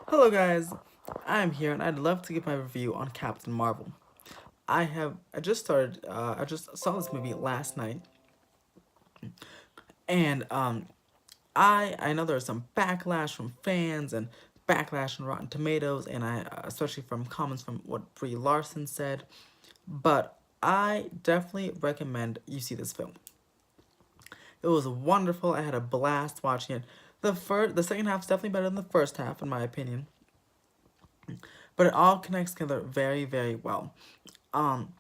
Hello guys, I'm here and I'd love to give my review on Captain Marvel. I just saw this movie last night and I know there's some backlash from fans and backlash from Rotten Tomatoes and especially from comments from what Brie Larson said, but I definitely recommend you see this film. It was wonderful. I had a blast watching it. The second half is definitely better than the first half in my opinion, but it all connects together very, very well. Um,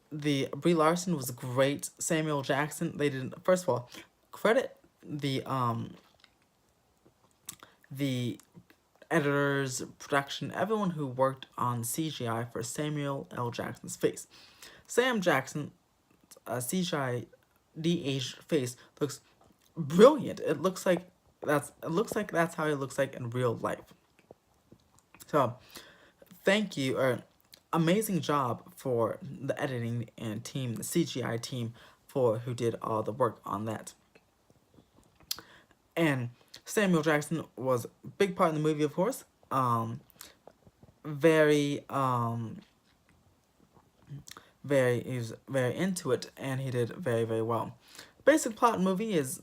the Brie Larson was great. Samuel Jackson, they didn't. First of all, credit the editors, production, everyone who worked on CGI for Samuel L. Jackson's face. Sam Jackson, CGI de-aged face looks brilliant. It looks like that's how he looks like in real life. So thank you or amazing job for the editing and team, the CGI team for who did all the work on that. And Samuel Jackson was a big part in the movie, of course. Very very he was very into it and he did very, very well. Basic plot of the movie is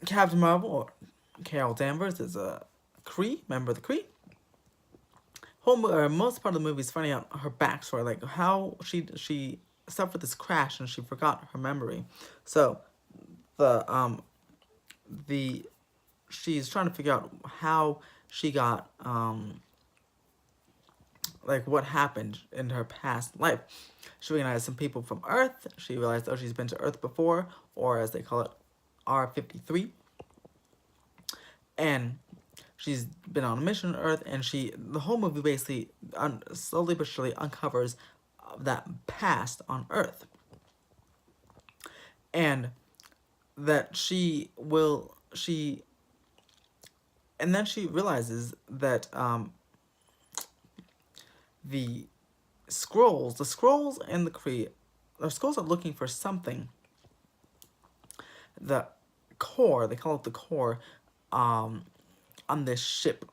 Captain Marvel or Carol Danvers is a Kree, member of the Kree. Most part of the movie is finding out her backstory, like how she suffered this crash and she forgot her memory. So the the she's trying to figure out how she got like what happened in her past life. She recognized some people from Earth. She realized, oh, she's been to Earth before, or as they call it, R53. And she's been on a mission on Earth, and the whole movie basically slowly but surely uncovers that past on Earth. And that and then she realizes that the the scrolls and the Kree, the scrolls are looking for something. The core, they call it the core, on this ship,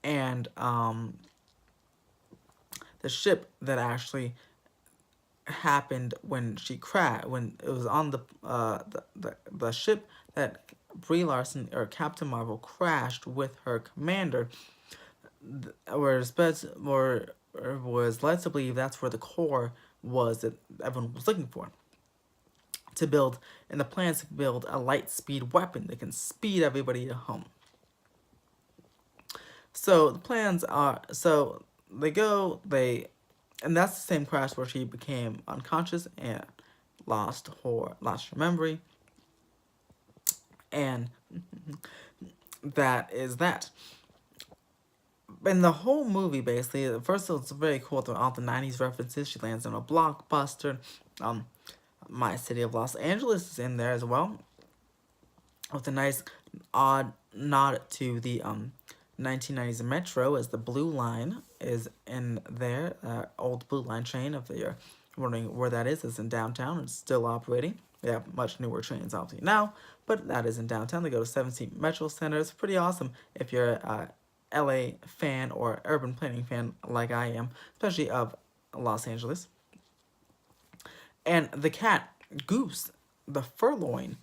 and the ship that actually happened when she crashed, when it was on the ship that Brie Larson or Captain Marvel crashed with her commander, was led to believe that's where the core was that everyone was looking for to build, and the plans to build a light speed weapon that can speed everybody home. So the plans are and that's the same crash where she became unconscious and lost her memory, and that is that. In the whole movie, basically, at first it's very cool through all the '90s references. She lands in a blockbuster. My City of Los Angeles is in there as well, with a nice odd nod to the 1990s Metro, as the Blue Line is in there. Old Blue Line train, if you're wondering where that is, it's in downtown. It's still operating. They have much newer trains, obviously, now, but that is in downtown. They go to 17 Metro Center. It's pretty awesome if you're a LA fan or urban planning fan like I am, especially of Los Angeles. And the cat, Goose, the furloin,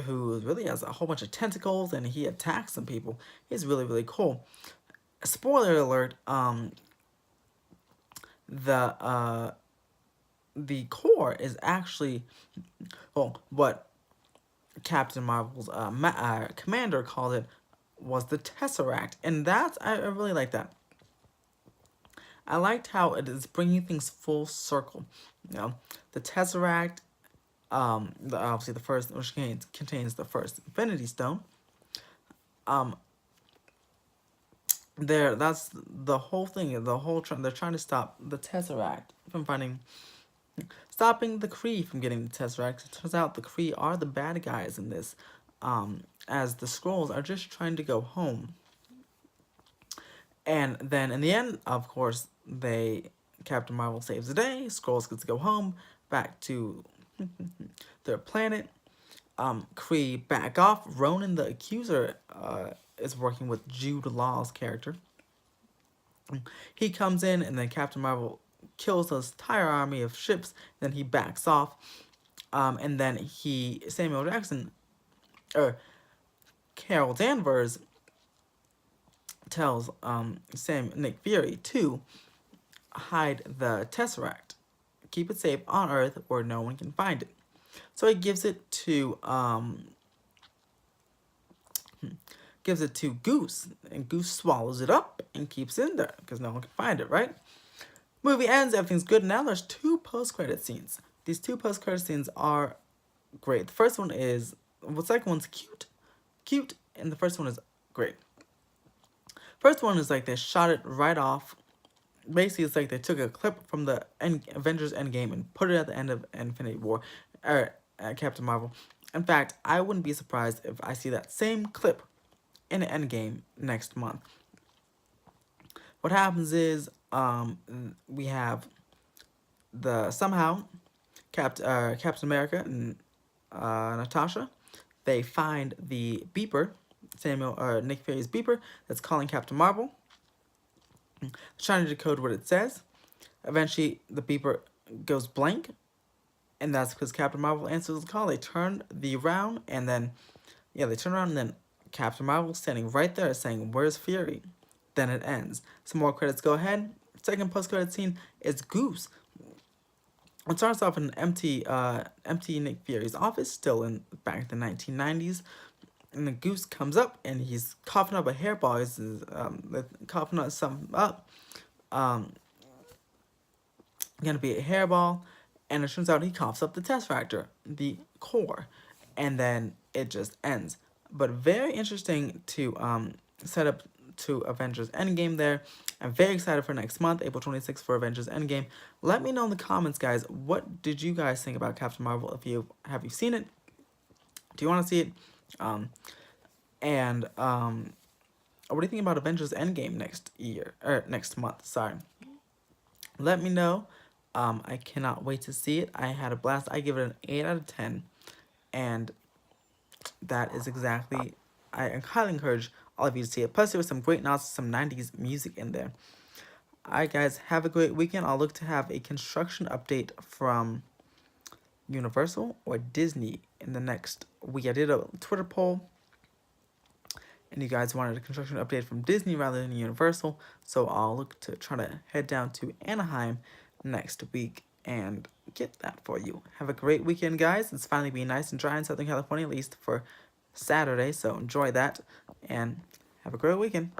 who really has a whole bunch of tentacles and he attacks some people. He's really, really cool. Spoiler alert, the core is actually, well, what Captain Marvel's commander called it was the Tesseract, and I really like that. I liked how it is bringing things full circle. You know, the Tesseract, obviously the first, which contains the first Infinity Stone. Um, that's the whole thing. They're trying to stop the Tesseract from stopping the Kree from getting the Tesseract. It turns out the Kree are the bad guys in this, as the Skrulls are just trying to go home. And then in the end, of course, Captain Marvel saves the day. Skrulls gets to go home back to their planet. Kree back off. Ronan the Accuser is working with Jude Law's character. He comes in, and then Captain Marvel kills his entire army of ships. Then he backs off, and then Samuel Jackson, or Carol Danvers, tells Nick Fury to hide the Tesseract, keep it safe on Earth where no one can find it. So he gives it to Goose, and Goose swallows it up and keeps it in there because no one can find it, right? Movie ends, everything's good. Now there's 2 post-credit scenes. These 2 post-credit scenes are great. The second one's cute, and the first one is great. First one is like they shot it right off. Basically, it's like they took a clip from the Avengers Endgame and put it at the end of Infinity War, or Captain Marvel. In fact, I wouldn't be surprised if I see that same clip in Endgame next month. What happens is, we have somehow Captain America and Natasha, they find the beeper, Nick Fury's beeper, that's calling Captain Marvel. They're trying to decode what it says. Eventually, the beeper goes blank, and that's because Captain Marvel answers the call. They turn around, and then Captain Marvel standing right there saying, "Where's Fury?" Then it ends. Some more credits go ahead. Second post-credit scene is Goose. It starts off in an empty Nick Fury's office, still back in the 1990s. And the Goose comes up, and he's coughing up a hairball. He's coughing up something up. Gonna be a hairball, and it turns out he coughs up the Tesseract, the core, and then it just ends. But very interesting to set up to Avengers Endgame there. I'm very excited for next month, April 26th, for Avengers Endgame. Let me know in the comments, guys, what did you guys think about Captain Marvel? Have you seen it? Do you want to see it? What do you think about Avengers Endgame next month? Sorry. Let me know. I cannot wait to see it. I had a blast. I give it an 8 out of 10. And that is exactly, I highly encourage all of you to see it. Plus, there was some great nods, some 90s music in there. Alright, guys, have a great weekend. I'll look to have a construction update from Universal or Disney in the next week. I did a Twitter poll, and you guys wanted a construction update from Disney rather than Universal, so I'll look to try to head down to Anaheim next week and get that for you. Have a great weekend, guys. It's finally being nice and dry in Southern California, at least for Saturday, so enjoy that, and have a great weekend.